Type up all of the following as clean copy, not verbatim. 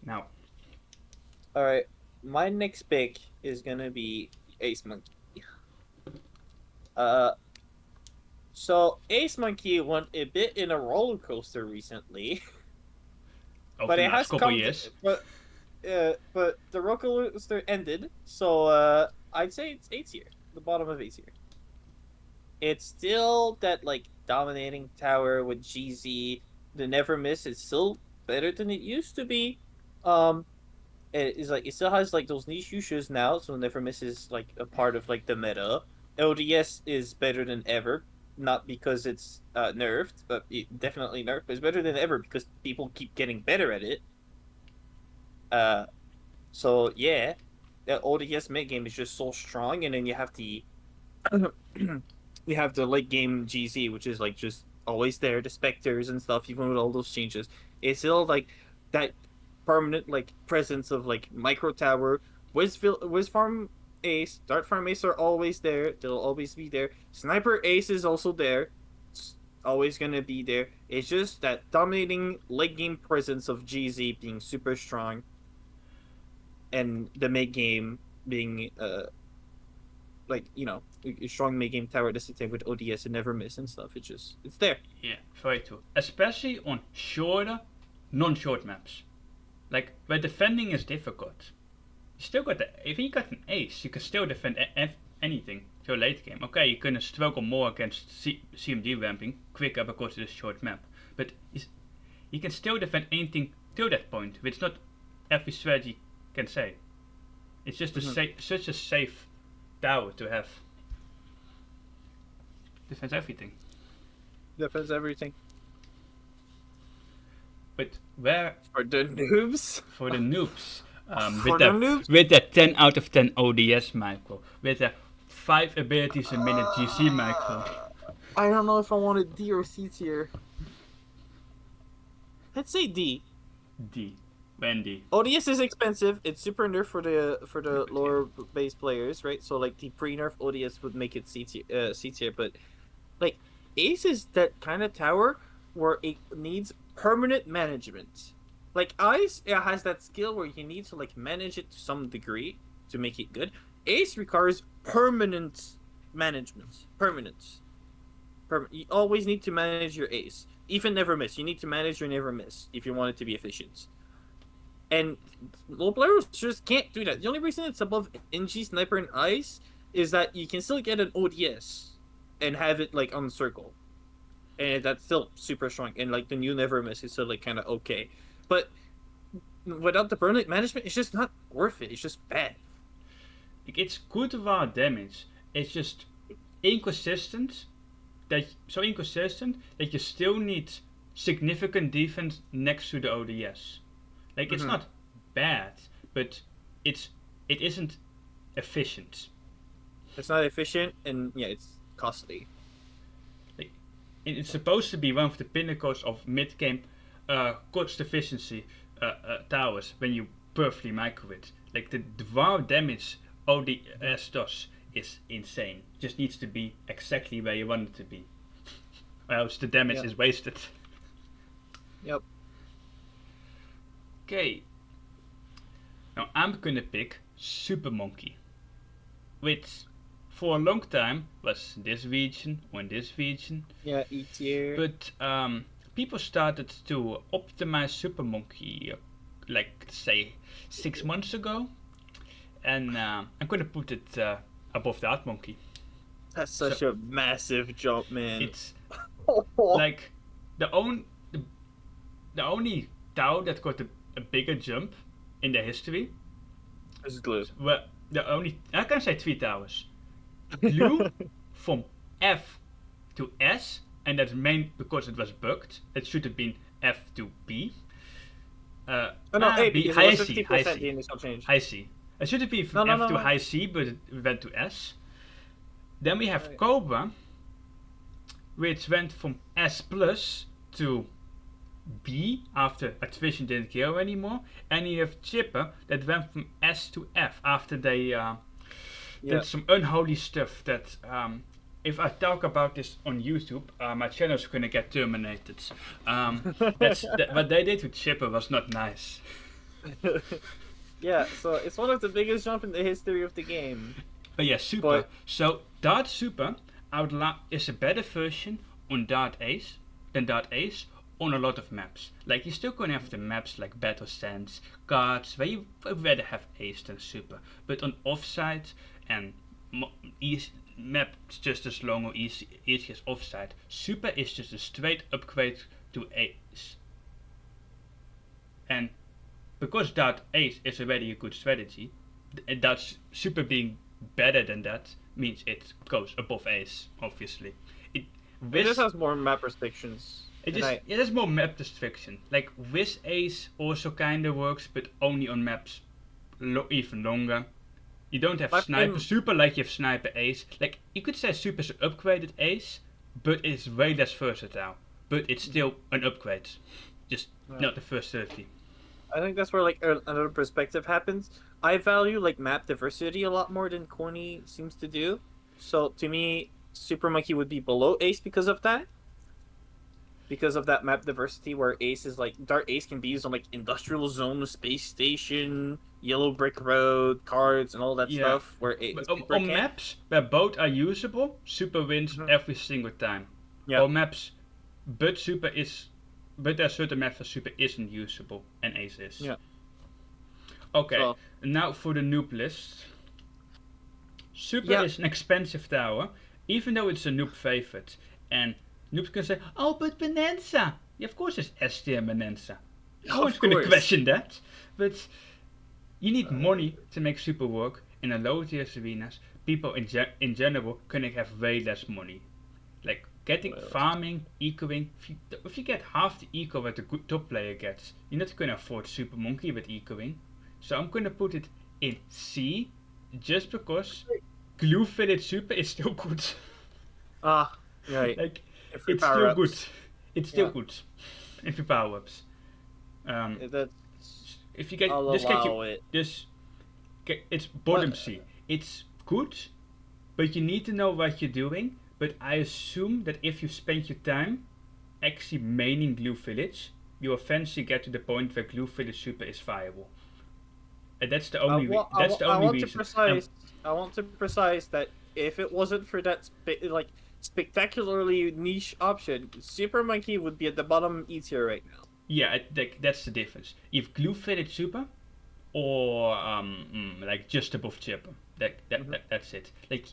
Now, All right, my next pick is gonna be Ace Monkey. Uh, so Ace Monkey went a bit in a roller coaster recently, over but the it last has couple come to years, but the roller coaster ended. So I'd say it's A tier, the bottom of A tier. It's still that like dominating tower with GZ. The Never Miss is still better than it used to be. Um, it is like it still has like those niche issues now, so Never Miss is like a part of like the meta. LDS is better than ever, not because it's nerfed, but it definitely nerfed. But it's better than ever because people keep getting better at it. Uh, so yeah, the ODS mid game is just so strong, and then you have the you have the late game GZ, which is like just always there, the specters and stuff, even with all those changes. It's still like that permanent like presence of like micro tower. Wiz Farm Ace, Dart Farm Ace are always there. They'll always be there. Sniper Ace is also there. It's always gonna be there. It's just that dominating late game presence of GZ being super strong and the mid game being like a strong mid game tower at the same time with ODS and Never Miss and stuff. It's there. yeah, very true. Especially on shorter, non-short maps, like where defending is difficult. You still got if you got an ace, you can still defend anything till late game. Okay, you're gonna struggle more against CMD ramping quicker because it is short map, but you can still defend anything till that point, which not every strategy can say. It's just such a safe tower to have. Defends everything. Defends everything. But where For the noobs. for the noobs, For the noobs. with that 10 out of 10 ODS micro, with the 5 abilities a minute GC micro. I don't know if I want a D or C tier. Let's say D. D. Wendy. ODS is expensive. It's super nerf for the lower base players, right? So like the pre-nerf ODS would make it C tier, but like Ace is that kind of tower where it needs permanent management. Like Ice, it has that skill where you need to like manage it to some degree to make it good. Ace requires permanent management. Permanent. You always need to manage your ace. Even Never Miss. You need to manage your Never Miss if you want it to be efficient. And low players just can't do that. The only reason it's above Engi, Sniper, and Ice is that you can still get an ODS and have it like on circle. And that's still super strong. And like the new Never Miss is still like kind of okay. But without the permanent management, it's just not worth it. It's just bad. Like, it's good raw damage. It's just inconsistent. Inconsistent that you still need significant defense next to the ODS. Like it's not bad, but it isn't efficient. It's not efficient, and yeah, it's costly. Like it's supposed to be one of the pinnacles of mid game cost efficiency towers when you perfectly micro it. Like the raw damage ODS does is insane. Just needs to be exactly where you want it to be. Or else the damage is wasted. Yep. Okay. Now I'm gonna pick Super Monkey, which for a long time was this region or in this region. Yeah, E tier. But people started to optimize Super Monkey, like say 6 months ago, and I'm gonna put it above that monkey. That's such a massive jump, man. It's like the only tower that got a bigger jump in the history. This is glue. Well, I can say 3 towers. Blew from F to S, and that's main because it was bugged. It should have been F to B. A, B, because high it was C, 50% high the C, initial change. high C. It should have been from F to high C, but it went to S. Then we have Cobra, which went from S plus to B after Activision didn't care anymore, and you have Chipper that went from S to F after they did some unholy stuff that if I talk about this on YouTube, my channel is gonna get terminated. What they did with Chipper was not nice. Yeah, so it's one of the biggest jump in the history of the game. But yeah, Super. But So Dart Super is a better version on Dart Ace than Dart Ace on a lot of maps. Like, you're still gonna have the maps like Battle Sands, cards, where you would rather have Ace than Super. But on Offside and maps just as long or easy as Offside, Super is just a straight upgrade to Ace. And because Dart Ace is already a good strategy, and that's Super being better than that means it goes above Ace, obviously. It this has more map restrictions. it has more map restriction. Like, Wiz Ace also kinda works, but only on maps even longer. You don't have Sniper Super like you have Sniper Ace. Like, you could say Super's an upgraded Ace, but it's way less versatile. But it's still an upgrade. Just not the first 30. I think that's where like another perspective happens. I value like map diversity a lot more than Corny seems to do. So to me, Super Monkey would be below Ace because of that. Because of that map diversity, where Ace is like Dart Ace can be used on like Industrial Zone, Space Station, Yellow Brick Road, cards, and all that stuff. Where on maps where both are usable, Super wins every single time. Yeah. On maps, but there are certain maps where Super isn't usable and Ace is. Yeah. Okay, so now for the noob list. Super is an expensive tower, even though it's a noob favorite. And noobs can say, oh, but Bonanza! Yeah, of course it's S tier Bonanza. No one's going to question that. But you need money to make Super work. In a low tier arenas, people in general can have way less money. Like, getting farming, ecoing, if you get half the eco that the good top player gets, you're not going to afford Super Monkey with ecoing. So I'm going to put it in C, just because Glue Fitted Super is still good. Right. Like, it's still good. It's still good. If you power ups. If you get it's bottom C. It's good, but you need to know what you're doing. But I assume that if you spend your time actually maining Glue Village, you eventually get to the point where Glue Village Super is viable. And that's the only reason. I want to precise that if it wasn't for that spectacularly niche option, Super Monkey would be at the bottom E tier right now. Yeah, that's the difference. If Glue Fitted Super, or like just above Chipper, that's it. Like,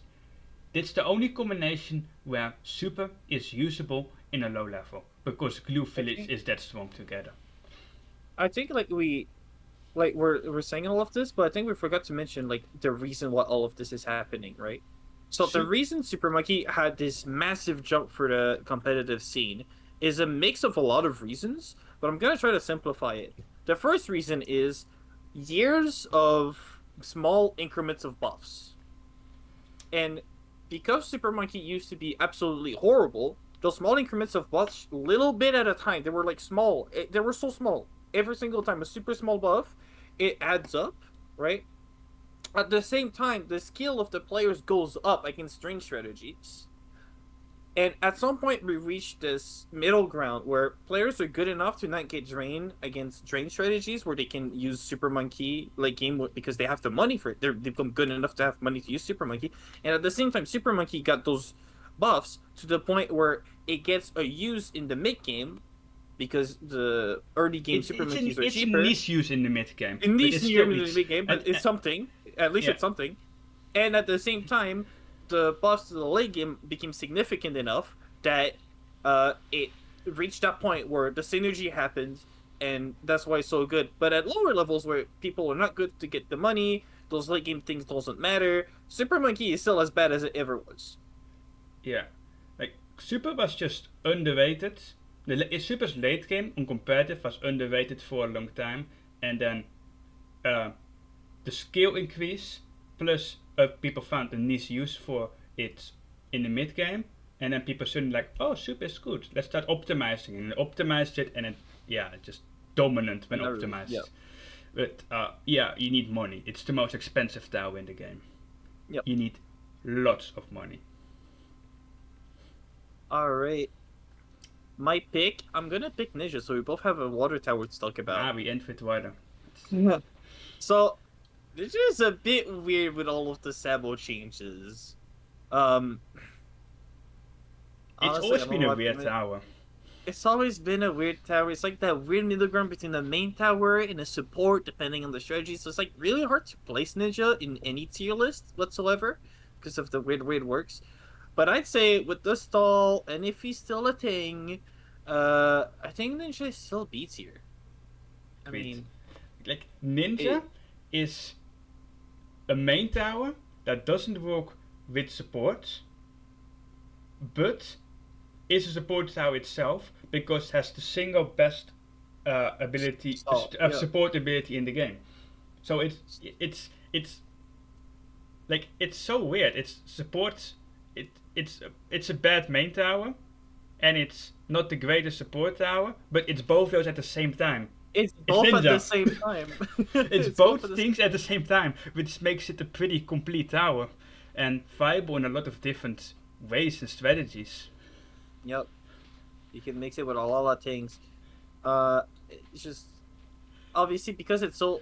that's the only combination where Super is usable in a low level, because Glue Village is that strong together. I think we're saying all of this, but I think we forgot to mention like the reason why all of this is happening, right? So the reason Super Monkey had this massive jump for the competitive scene is a mix of a lot of reasons, but I'm gonna try to simplify it. The first reason is years of small increments of buffs. And because Super Monkey used to be absolutely horrible, those small increments of buffs, little bit at a time, they were like small. They were so small. Every single time, a super small buff, it adds up, right? At the same time, the skill of the players goes up against drain strategies. And at some point, we reach this middle ground where players are good enough to not get drained against drain strategies, where they can use Super Monkey late game because they have the money for it. They've become good enough to have money to use Super Monkey. And at the same time, Super Monkey got those buffs to the point where it gets a use in the mid game, because the early game Super Monkeys are cheaper. It's niche use in the mid game. In niche use in the mid game, but it's something. At least it's something. And at the same time, the buffs to the late game became significant enough that it reached that point where the synergy happened, and that's why it's so good. But at lower levels where people are not good to get the money, those late game things doesn't matter. Super Monkey is still as bad as it ever was. Yeah. Like, Super was just underrated. Super's late game on competitive was underrated for a long time, and then the skill increase plus people found a niche use for it in the mid game, and then people suddenly like, oh, Super is good, let's start optimizing, and optimized it, and it's just dominant when optimized. Yeah. But you need money. It's the most expensive tower in the game. Yep. You need lots of money. Alright. My pick, I'm gonna pick Ninja, so we both have a water tower to talk about. We end with water. So, this is a bit weird with all of the Sabo changes. Um, It's Honestly, always I don't been know a what to weird make. tower. It's always been a weird tower. It's like that weird middle ground between the main tower and the support, depending on the strategy. So it's like really hard to place Ninja in any tier list whatsoever because of the weird way it works. But I'd say with the stall, and if he's still a thing, I think Ninja is still B tier. I Wait. mean, Like, Ninja it, is a main tower that doesn't work with support, but is a support tower itself because it has the single best ability stall, yeah. support ability in the game. So it's like it's so weird. It's supports it's a bad main tower, and it's not the greatest support tower, but it's both those at the same time. It's It's both at the Ninja. same time. It's both both at the things at the same time, which makes it a pretty complete tower, and viable in a lot of different ways and strategies. Yep. You can mix it with a lot of things. It's just obviously because it's so.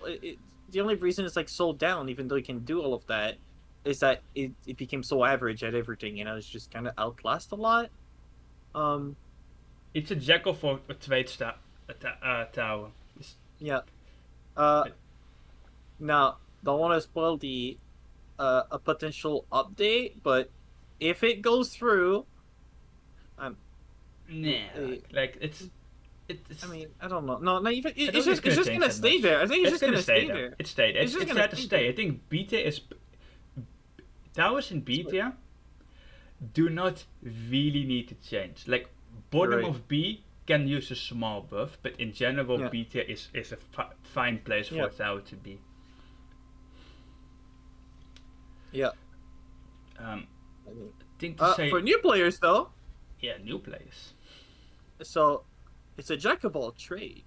The only reason it's like so down, even though you can do all of that, is that it became so average at everything. You know, it's just kind of outlast a lot. Um. It's a jackal for a trade tower. Yeah. Uh. Now, don't want to spoil the a potential update, but if it goes through, Nah, like it's. I mean, I don't know. No, not even. I don't It's think just change gonna that stay much. there. I think it's just gonna gonna stay stay there. there. It's stayed. It's just It's gonna there to stay stay. there. I think beta is towers in beta do not really need to change. Like bottom Right. of B can use a small buff, but in general, Yeah. beta is a fine place for Yeah. a tower to be. Yeah. I I mean, think to say for new players though, yeah, new players. so it's a jack of all trade.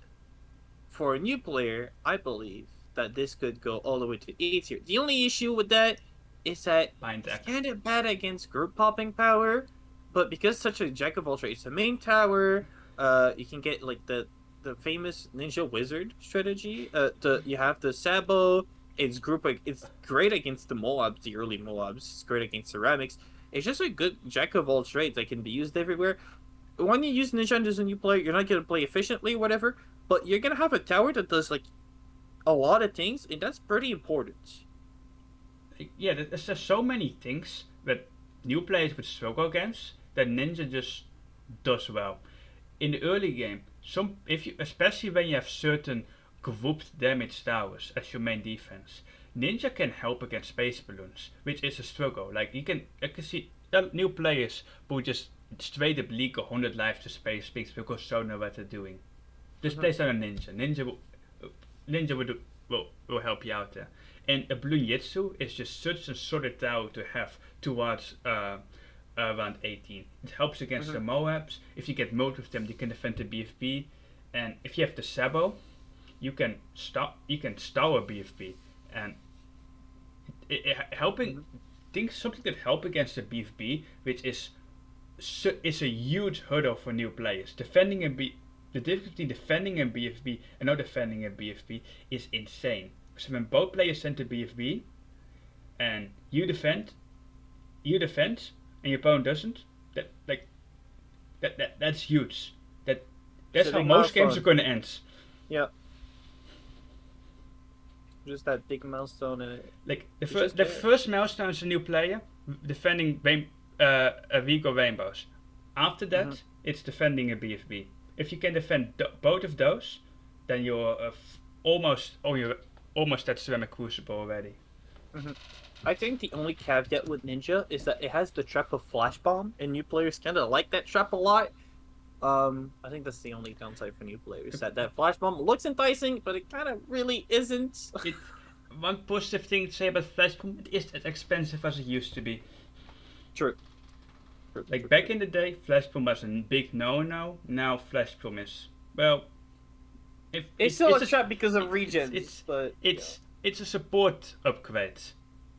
For a new player, I believe that this could go all the way to A tier. The only issue with that is that Bind it's Tack. kind of bad against group popping power, but because such a jack of all trades, it's a main tower. You can get like the famous ninja wizard strategy. You have the Sabo. It's it's great against the Moabs, the early Moabs. It's great against ceramics. It's just a good jack of all trades that can be used everywhere. When you use ninja as a new player, you're not gonna play efficiently, whatever. But you're gonna have a tower that does like a lot of things, and that's pretty important. Yeah, there's just so many things that new players would struggle against that Ninja just does well. In the early game, some if you especially when you have certain grouped damage towers as your main defense, Ninja can help against space balloons, which is a struggle. Like I can see new players who just straight up leak 100 life to space peaks because they know what they're doing. Just place on a Ninja. Ninja will help you out there. And a Bloonchipper is just such a solid tower to have towards around 18. It helps against the Moabs. If you get most of them, you can defend the BFB. And if you have the Sabo, you can stop a BFB. And helping think something that help against the BFB, which is a huge hurdle for new players. The difference between defending a BFB and not defending a BFB is insane. So when both players send a BFB and you defend, and your opponent doesn't, that's huge. That's how most games are going to end. Yeah. Just that big milestone in it. Like the first milestone is a new player defending a Vigo Rainbows. After that, it's defending a BFB. If you can defend both of those, then you're almost at Ceramic Crucible already. I think the only caveat with Ninja is that it has the trap of Flash Bomb, and new players kind of like that trap a lot. I think that's the only downside for new players. That Flash Bomb looks enticing, but it kind of really isn't. One positive thing to say about Flash Bomb, it is as expensive as it used to be. True. Like back in the day, Flash Bomb was a big no-no. Now Flash Bomb is, well, it's still a trap because of regions. It's a support upgrade,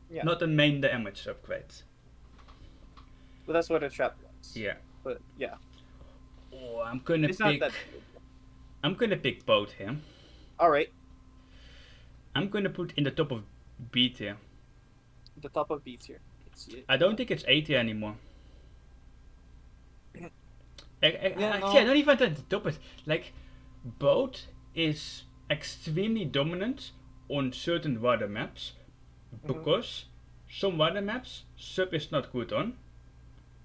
not a main damage upgrade. But that's what a trap was. Yeah. But yeah. Oh, I'm gonna pick both here. All right. I'm gonna put in the top of B tier. The top of B tier. Let's see it. I don't think it's A tier anymore. Yeah, Actually, I no. don't even at the top it. Like, boat is extremely dominant on certain water maps because some water maps sub is not good on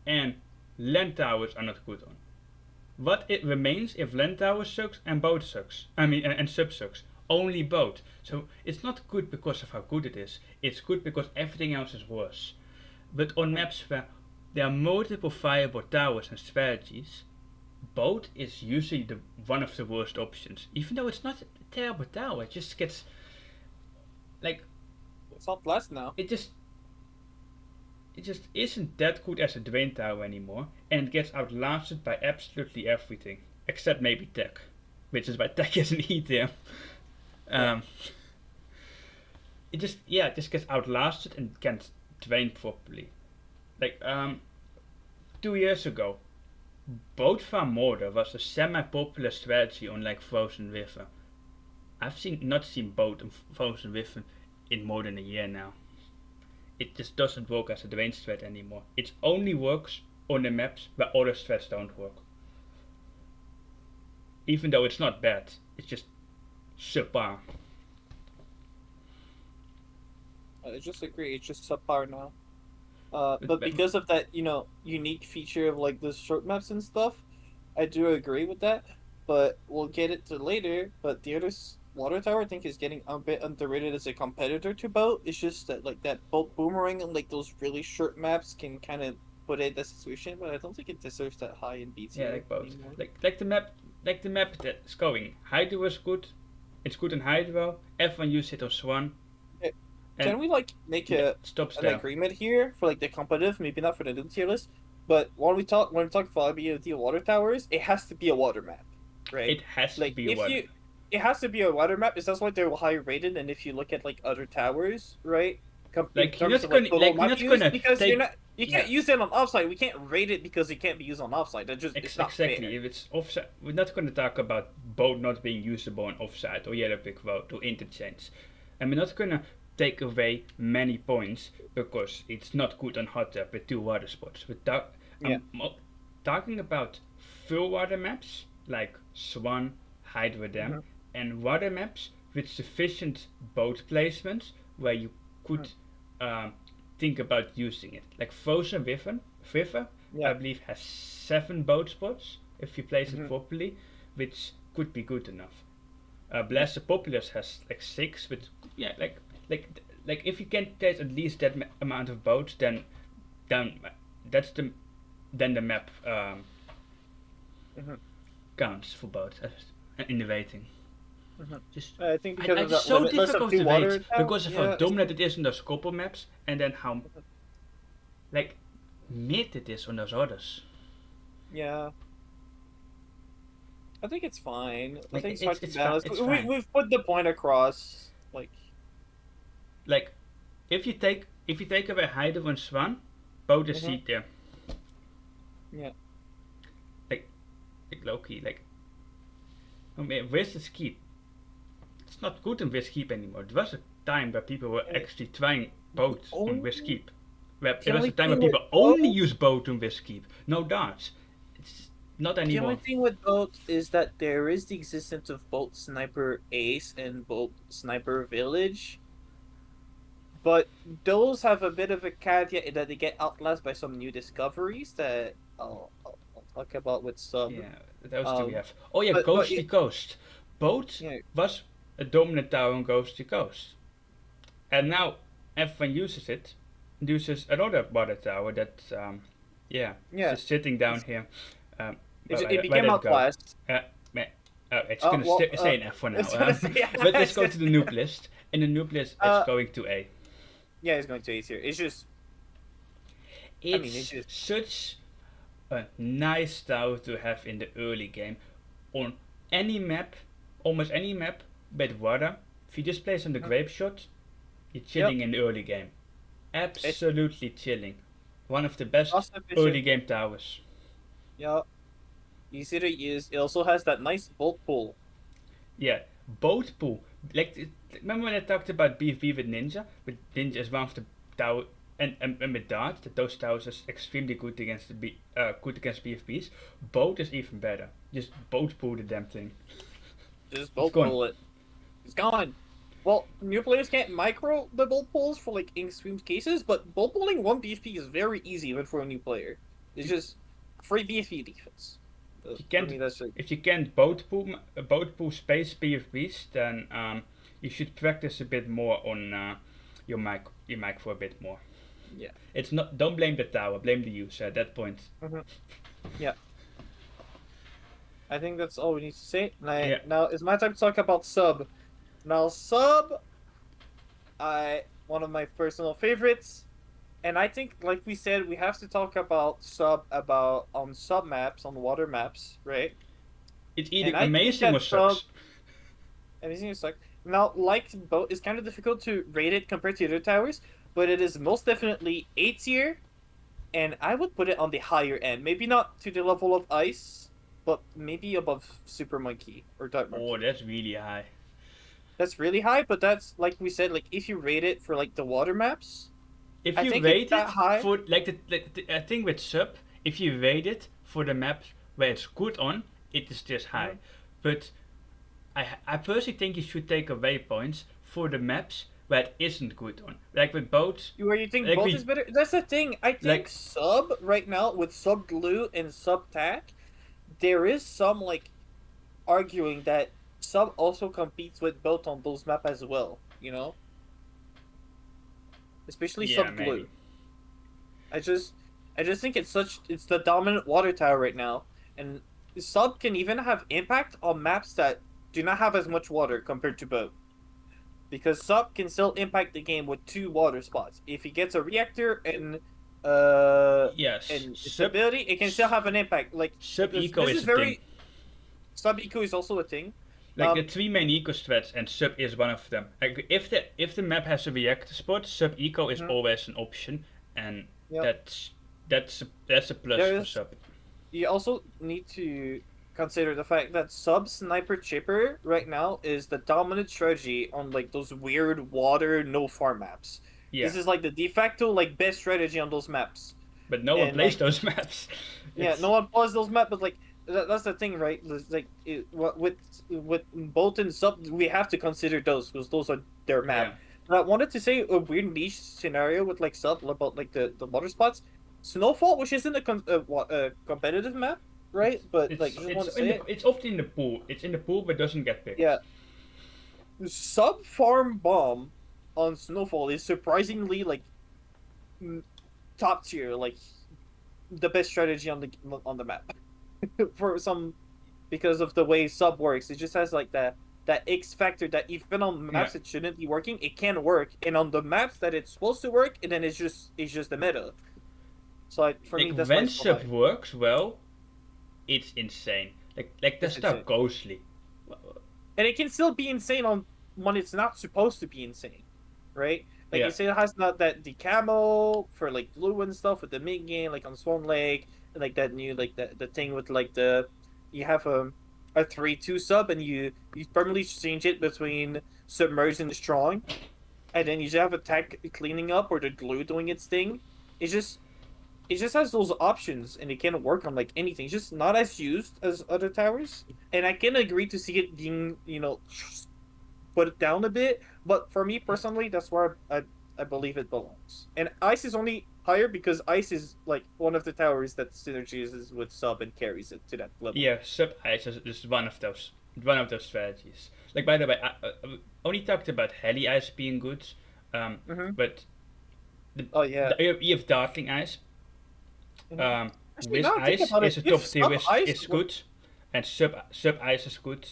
and land towers are not good on. What it remains if land tower sucks and boat sucks? I mean, and sub sucks. Only boat. So it's not good because of how good it is. It's good because everything else is worse. But on maps where there are multiple viable towers and strategies, boat is usually one of the worst options. Even though it's not a terrible tower, it just gets like It's not less now. it just isn't that good as a drain tower anymore, and it gets outlasted by absolutely everything except maybe Tack, which is why Tack is an E tier. It just gets outlasted and can't drain properly. Like 2 years ago, boat farm Mortar was a semi-popular strategy on like Frozen River. I've not seen boat on Frozen River in more than a year now. It just doesn't work as a drain strat anymore. It only works on the maps where other strats don't work. Even though it's not bad, it's just subpar. I just agree. It's just subpar now. But because of that, unique feature of like the short maps and stuff, I do agree with that. But we'll get it to later. But the other water tower, I think, is getting a bit underrated as a competitor to boat. It's just that like that boat Boomerang and like those really short maps can kind of put it in that situation. But I don't think it deserves that high in BT. Yeah, like both. Like the map that's going. Hydro is good. It's good in Hydro. Everyone uses it on Swan. Can we like make an agreement here for like the competitive, maybe not for the tier list, but when we talk about BTD water towers, it has to be a water map, right? It has to be a water. It has to be a water map. Is that's why they're high rated? And if you look at like other towers, right? Like you're not gonna because you can't use it on offside. We can't rate it because it can't be used on offside. That just it's not exactly. fair. If it's offside, we're not gonna talk about boat not being usable on offside or yellow pick vote or interchange, and we're not gonna take away many points because it's not good on hot tub with 2 water spots. I'm talking about full water maps like Swan, Hydro Dam, and water maps with sufficient boat placements where you could think about using it. Like Frozen River, I believe has 7 boat spots if you place it properly, which could be good enough. Blaster Populous has like 6, with like if you can place at least that amount of boats, then the map counts for boats in the rating. Just I think because it's so difficult to rate because of how dominant it is on those couple maps, and then how like mid it is on those others. Yeah. I think it's fine. Like, I think it's fine. We've put the point across. Like if you take away Hydro and Swan, both is C tier. Yeah. Like low key, like I mean, where's the keep? It's not good in Keep anymore. There was a time where people were actually trying boat on Keep. There was a time where people only use boat on Keep. No darts. It's not anymore. The only thing with boat is that there is the existence of boat Sniper Ace and boat Sniper Village. But those have a bit of a caveat in that they get outlasted by some new discoveries that I'll talk about with some. Yeah, those two we have. Oh yeah, Ghostly Coast. Boat was a dominant tower on Ghostly Coast. And now everyone uses it. Uses another water tower that, just sitting down here. It became outclassed. It's going to stay in F for now. But let's go to the noob list. In the noob list, it's going to A. Yeah, it's going to A tier. It's just... It's such a nice tower to have in the early game. On any map, almost any map with water, if you just place on the grape shot, you're chilling in the early game. Absolutely chilling. One of the best early game towers. Yeah. Easy to use. It also has that nice boat pool. Yeah, boat pool Remember when I talked about BFB with Ninja? But Ninja is one of the tower, and with Dart, that those towers are extremely good against good against BFBs. Boat is even better. Just boat pull the damn thing. Just bolt pull it. It's gone. Well, new players can't micro the bolt pulls for like extreme cases, but bolt pulling one BFP is very easy even for a new player. It's just free BFP defense. If you can't boat pull space BFBs, then you should practice a bit more on your mic for a bit more. Yeah. It's not. Don't blame the tower. Blame the user at that point. Yeah. I think that's all we need to say. Now it's my time to talk about sub. Now sub, one of my personal favorites, and I think, like we said, we have to talk about sub on sub maps, on water maps, right? It's either amazing or sucks. Amazing or sucks. Now, like boat, it's kind of difficult to rate it compared to other towers, but it is most definitely A tier, and I would put it on the higher end. Maybe not to the level of Ice, but maybe above Super Monkey or Dark Monkey. Oh, that's really high. That's really high, but that's, like we said, like if you rate it for like the water maps, if you rate it for I think with sub, if you rate it for the maps where it's good on, it is just high. But I personally think you should take away points for the maps where it isn't good on. Like with boats. Where you think boat is better? That's the thing. I think sub right now with sub glue and sub tack, there is some like arguing that sub also competes with boat on those maps as well, you know? Especially sub glue. I just think it's the dominant water tower right now, and sub can even have impact on maps that do not have as much water compared to boat. Because sub can still impact the game with 2 water spots. If he gets a reactor and stability, it can still have an impact. Like sub eco is a thing. Sub eco is also a thing. Like the 3 main eco strats, and sub is one of them. Like if the map has a reactor spot, sub eco is always an option, and that's a plus for sub. You also need to consider the fact that sub sniper chipper right now is the dominant strategy on like those weird water no farm maps. Yeah. This is like the de facto like best strategy on those maps. But no one plays those maps. No one plays those maps, but like that's the thing, right? Like with both and sub, we have to consider those because those are their map. Yeah. But I wanted to say a weird niche scenario with like sub about like the water spots. Snowfall, which isn't a competitive map, right? But it's often in the pool. It's in the pool, but doesn't get picked. Yeah. Sub farm bomb on Snowfall is surprisingly like top tier, like the best strategy on the map. For some, because of the way sub works, it just has like that X factor that even on maps it shouldn't be working, it can work, and on the maps that it's supposed to work, and then it's just the meta. So for me, that's when sub works well, it's insane. Like that's stuff ghostly. And it can still be insane on when it's not supposed to be insane, right? Like you say, it has not that the camo for like blue and stuff with the mid game, like on Swan Lake, and like that new like the thing with like you have a 3-2 sub and you permanently change it between submerged and strong, and then you just have a Tack cleaning up or the glue doing its thing. It just has those options, and it can work on like anything. It's just not as used as other towers, and I can agree to see it being put down a bit. But for me personally, that's where I believe it belongs. And Ice is only higher because Ice is like one of the towers that synergizes with sub and carries it to that level. Yeah, sub Ice is one of those strategies. Like, by the way, I only talked about Heli Ice being good, but you have Dartling Ice. With Ice is a top tier is good, and sub Ice is good.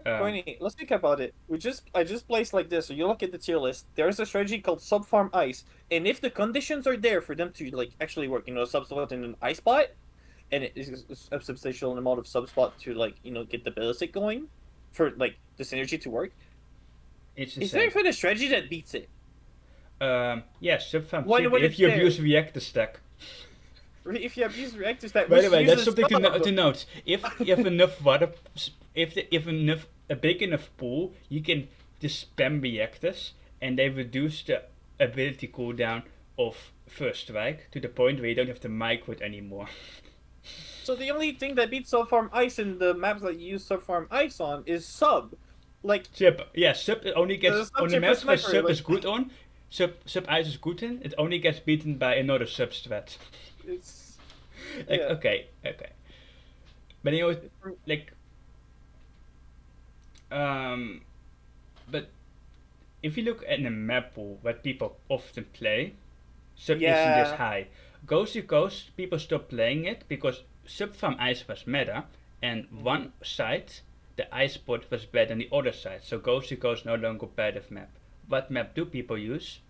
Coiny, let's think about it. I just placed like this. So you look at the tier list. There's a strategy called sub farm ice, and if the conditions are there for them to like actually work, sub spot in an ice spot, and it is a substantial amount of sub spot to like get the ballistic going, for like the synergy to work. Is there even a strategy that beats it? Sub farm. If you abuse reactor stack. If you abuse reactor stack. By the way, that's something to note. If you have enough water, if enough a big enough pool, you can just spam reactors, and they reduce the ability cooldown of First Strike to the point where you don't have to micro it anymore. So the only thing that beats Subfarm Ice in the maps that you use Subfarm Ice on is Sub. Like, Sub, yeah, Sub only gets on the Subchipper maps where Sniper, Sub like- is good on. Sub Ice is good in. It only gets beaten by another Sub strat. it's Like, yeah. okay. But you know, like, but if you look at the map pool where people often play, Sub isn't this Yeah. high. Ghost to Coast, people stopped playing it because Subfarm Ice was meta, and one side, the ice spot, was better than the other side. So Ghost to Coast no longer competitive map. What map do people use?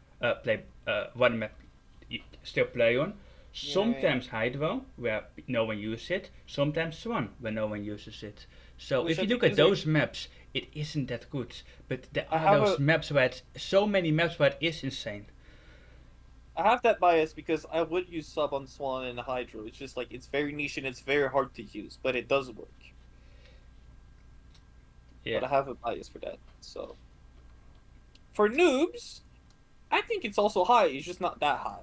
One map you still play on. Sometimes Hydro, where no one uses it. Sometimes Swan, where no one uses it. So Which if I you think look at is those maps, it isn't that good. But there I are have those maps where it's so many maps where it is insane. I have that bias because I would use Sub on Swan and Hydro. It's just like it's very niche and it's very hard to use, but it does work. Yeah. But I have a bias for that. So for noobs, I think it's also high. It's just not that high.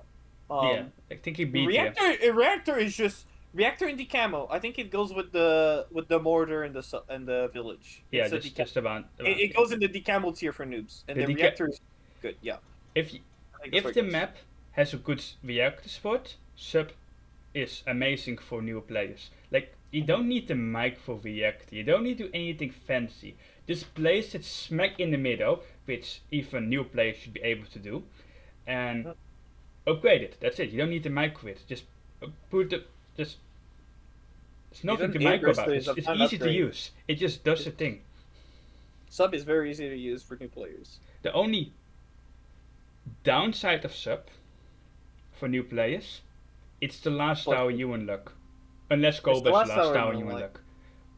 Yeah, I think he beat you. Reactor is just Reactor and decamo. I think it goes with the Mortar and the village. Yeah, It's a just about. it goes in the decamo tier for noobs, and The the Reactor is good. Yeah. If I think that's if where the it goes. map has a good reactor spot, Sub is amazing for new players. Like, you don't need the mic for reactor, you don't need to do anything fancy. Just place it smack in the middle, which even new players should be able to do, and upgrade it. That's it. You don't need the micro it. Just put the just. There's nothing Even to micro Aprrentice about. is It's an easy to upgrade. use. It just does the thing. Sub is very easy to use for new players. The only downside of Sub for new players, it's the last What? tower you unlock. Unless the Cobra is last the last tower tower you you unlock. unlock.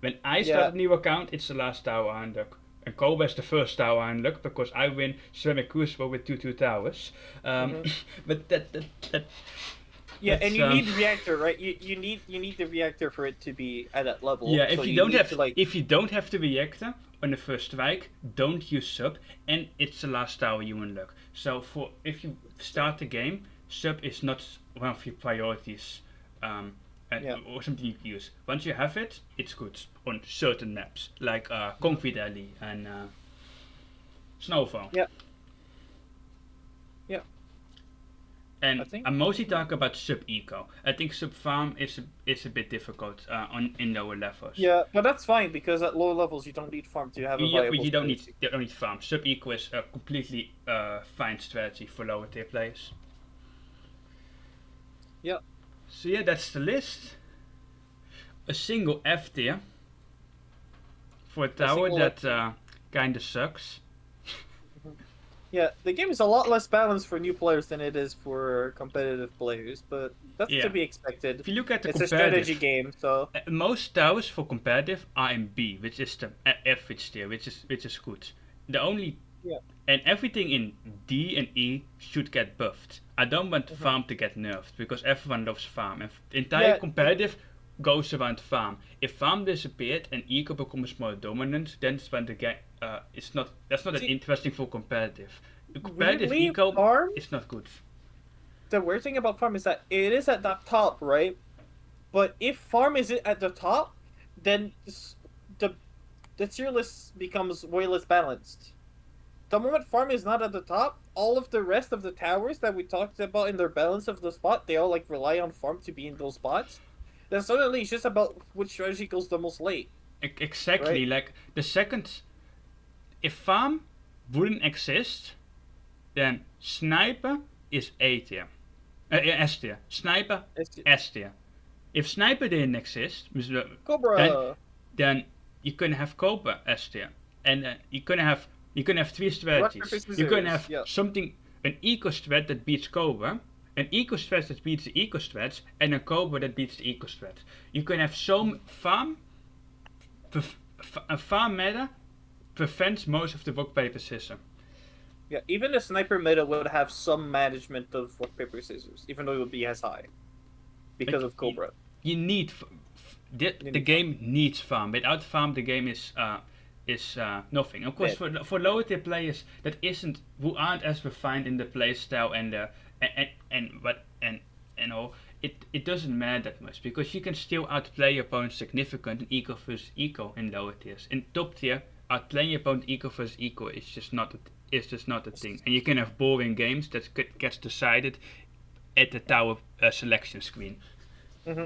When I Yeah. start a new account, it's the last tower I unlock. And Cobra is the first tower I unlock because I win Ceramic Crucible with 2 towers. But that Yeah, That's, and you need reactor, right? You need the reactor for it to be at that level. yeah, so if you don't need have to, like, if you don't have the reactor on the first strike, don't use Sub, and it's the last tower you unlock. So if you start the game, Sub is not one of your priorities, or something you can use. Once you have it, it's good on certain maps like Concrete Alley and Snowfall. Yeah. Yeah. And I think- I'm mostly talking about Sub Eco. I think Sub Farm is a bit difficult in lower levels. Yeah, but that's fine because at low levels you don't need farm to have a viable. You don't strategy. need farm. Sub Eco is a completely fine strategy for lower tier players. Yeah. So yeah, that's the list. A single F tier for a tower single that kinda sucks. Yeah, the game is a lot less balanced for new players than it is for competitive players, but that's Yeah. to be expected. If you look at the It's a competitive, strategy game, so most towers for competitive are in B, which is the average tier, which is good. The only Yeah. and everything in D and E should get buffed. I don't want farm to get nerfed because everyone loves farm, and the entire Yeah. competitive goes around farm. If farm disappeared and eco becomes more dominant, then it's when the game that's not that See, interesting for competitive. The competitive weirdly, eco farm. is not good. The weird thing about farm is that it is at the top, right? But if farm is at the top, then the tier list becomes way less balanced. The moment farm is not at the top, all of the rest of the towers that we talked about in their balance of the spot, they all like rely on farm to be in those spots. Then suddenly it's just about which strategy goes the most late. Exactly, Right. like the second, if farm wouldn't exist, then sniper is A tier, S tier. Sniper S tier. If sniper didn't exist, Cobra. then you can have Cobra S tier, and you can have three strategies. paper, You can scissors, have yeah. an eco strat that beats Cobra, an eco strat that beats the eco strats, and a Cobra that beats the eco strat. You can have some farm. A farm meta prevents most of the rock paper scissors. Yeah, even the sniper meta would have some management of rock paper scissors, even though it would be as high because of Cobra. You need the game needs farm. Without farm, the game is is nothing. Of course, for lower tier players that isn't who aren't as refined in the playstyle and all, it doesn't matter that much because you can still outplay your opponent significant in eco versus eco in lower tiers. In top tier, outplaying your opponent eco versus eco is just not a thing, and you can have boring games that gets decided at the tower selection screen. Mm-hmm.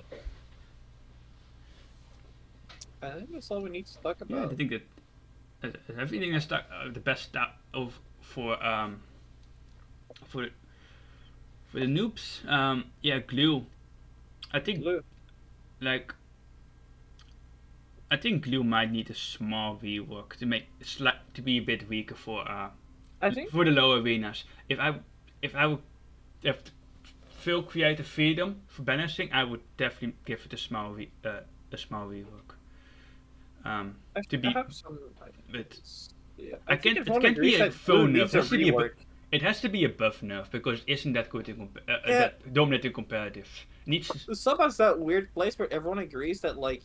I think that's all we need to talk about. Yeah, I think that everything is the best stuff for the noobs. Glue. I think Glue. I think Glue might need a small rework to be a bit weaker for for the lower arenas. If I would have full creative freedom for balancing, I would definitely give it a small rework. To be, I have some but yeah, it can't be a full nerf. It has to be a buff nerf because it isn't that good in that dominant in competitive. The sub has that weird place where everyone agrees that like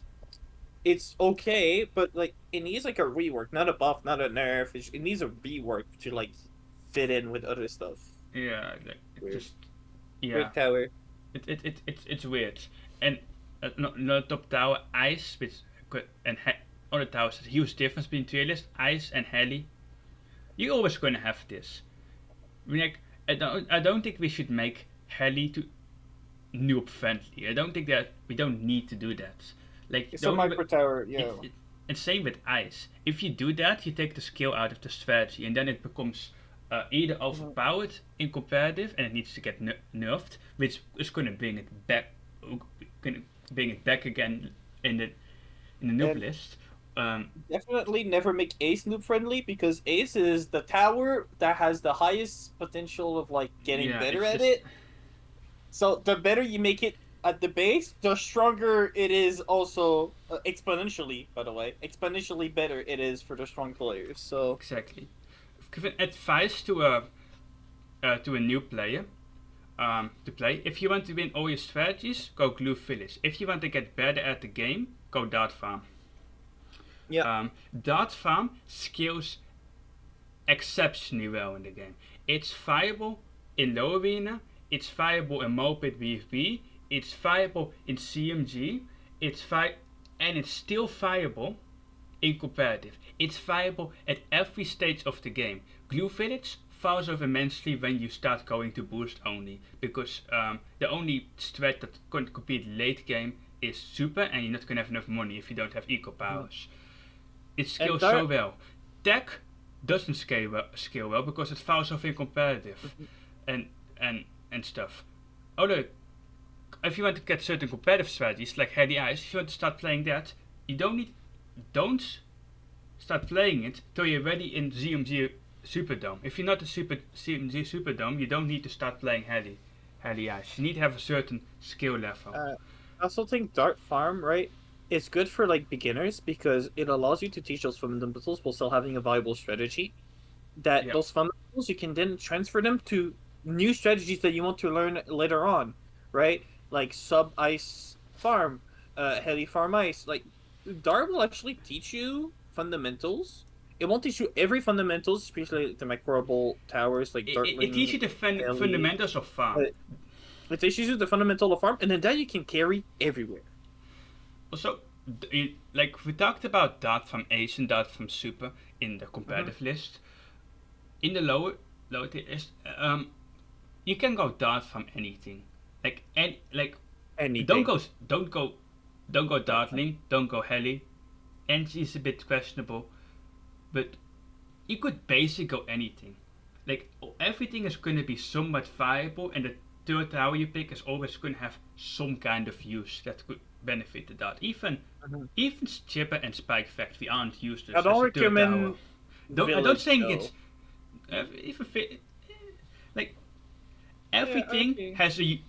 it's okay, but like it needs like a rework, not a buff, not a nerf. It needs a rework to like fit in with other stuff. Yeah, like Weird tower. It's weird. And not top tower ice, which and other towers. There's a huge difference between Tierlist, ice, and Heli. You're always gonna have this. I don't think we should make Heli to noob friendly. I don't think that we don't need to do that. Like it's a micro tower, yeah. And same with ice. If you do that, you take the skill out of the strategy, and then it becomes either overpowered in competitive, and it needs to get nerfed, which is going to bring it back again in the noob list. Definitely never make Ace noob friendly because Ace is the tower that has the highest potential of like getting better at it. So the better you make it at the base, the stronger it is also exponentially, by the way. Exponentially better it is for the strong players. So exactly. Give an advice to a new player to play. If you want to win all your strategies, go Glue Village. If you want to get better at the game, go Dart Farm. Yeah. Dart Farm scales exceptionally well in the game. It's viable in low arena. It's viable in Moped VFB. It's viable in CMG. And it's still viable in competitive. It's viable at every stage of the game. Glue Village falls off immensely when you start going to boost only, because the only strat that can compete late game is super, and you're not gonna have enough money if you don't have eco powers. It scales so well. Tack doesn't scale well because it falls off in competitive and stuff. Although, if you want to get certain competitive strategies like Heli Ice, if you want to start playing that, you don't start playing it till you're ready in ZMG Superdome. If you're not a CMG Superdome, you don't need to start playing Heli Ice. You need to have a certain skill level. I also think Dart Farm, right? It's good for like beginners because it allows you to teach those fundamentals while still having a viable strategy. Those fundamentals you can then transfer them to new strategies that you want to learn later on, right? Like sub ice farm, Heli farm ice. Like Dart will actually teach you fundamentals. It won't teach you every fundamentals, especially the microbial towers like Dartling. It teaches you the fundamentals of farm. It teaches you the fundamental of farm, and then that you can carry everywhere. Also, like we talked about Dart from Ace and Dart from Super in the competitive list. In the lower tier is you can go Dart from anything. Anything. Don't go Dartling, don't go Heli. Engi is a bit questionable, but you could basically go anything. Like everything is going to be somewhat viable, and the third tower you pick is always going to have some kind of use that could benefit the Dart. Even Chipper and Spike Factory aren't used as a third tower. I don't think it's like everything has a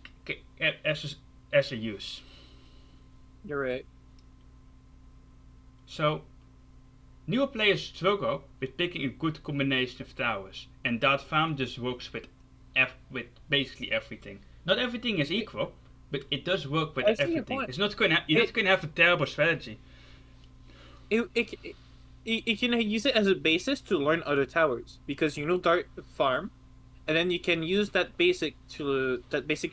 use. You're right. So, newer players struggle with picking a good combination of towers, and Dart Farm just works with basically everything. Not everything is equal, but it does work with everything. It's not going to. You're not going to have a terrible strategy. you can use it as a basis to learn other towers because you know Dart farm, and then you can use that basic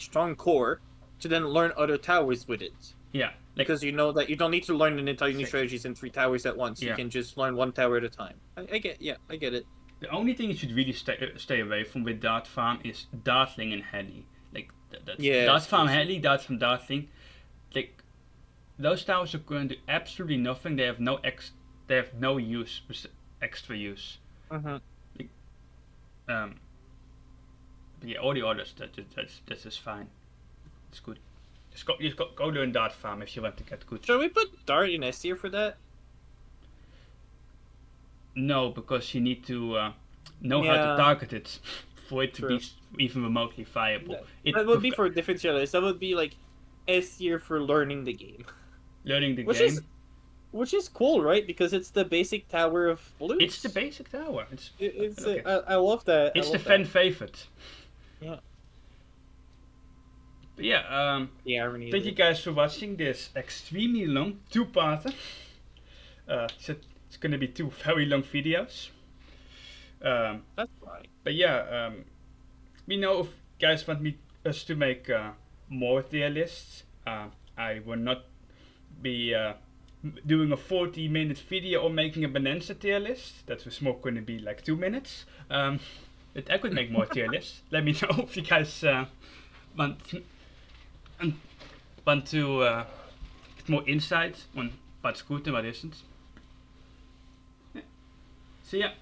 strong core to then learn other towers with it. Yeah, like Because you know that you don't need to learn an entire new strategies in 3 towers at once. You Yeah. can just learn 1 tower at a time. I get it. the only thing you should really stay away from with Dart Farm is Dartling and Heli. Like that's Yes, Dart Farm yes. Heli, Dart from Dartling. Like those towers are going to do absolutely nothing. They have no use, extra use. Mm-hmm. Um, but yeah, all the others that's just fine. It's good. Just go learn Dart Farm if you want to get good. Should we put Dart in S tier for that? No, because you need to know how Yeah. to target it for it to True. be even remotely viable. That would be for a different tier list. That would be like S tier for learning the game, learning the which game. which is cool, right? Because it's the basic tower of Bloons. It's the basic tower. It's okay. I love that. It's I the love fan that. favorite. Yeah. But yeah, The irony. thank of you it. guys for watching this extremely long two-parter. So it's gonna be 2 very long videos. That's fine. But yeah, we know if you guys want us to make more tier lists. I will not be doing a 40-minute video or making a Bonanza tier list. That was more going to be like 2 minutes. But I could make more tier lists. Let me know if you guys want to get more insight on what's good and what isn't. Yeah. So yeah.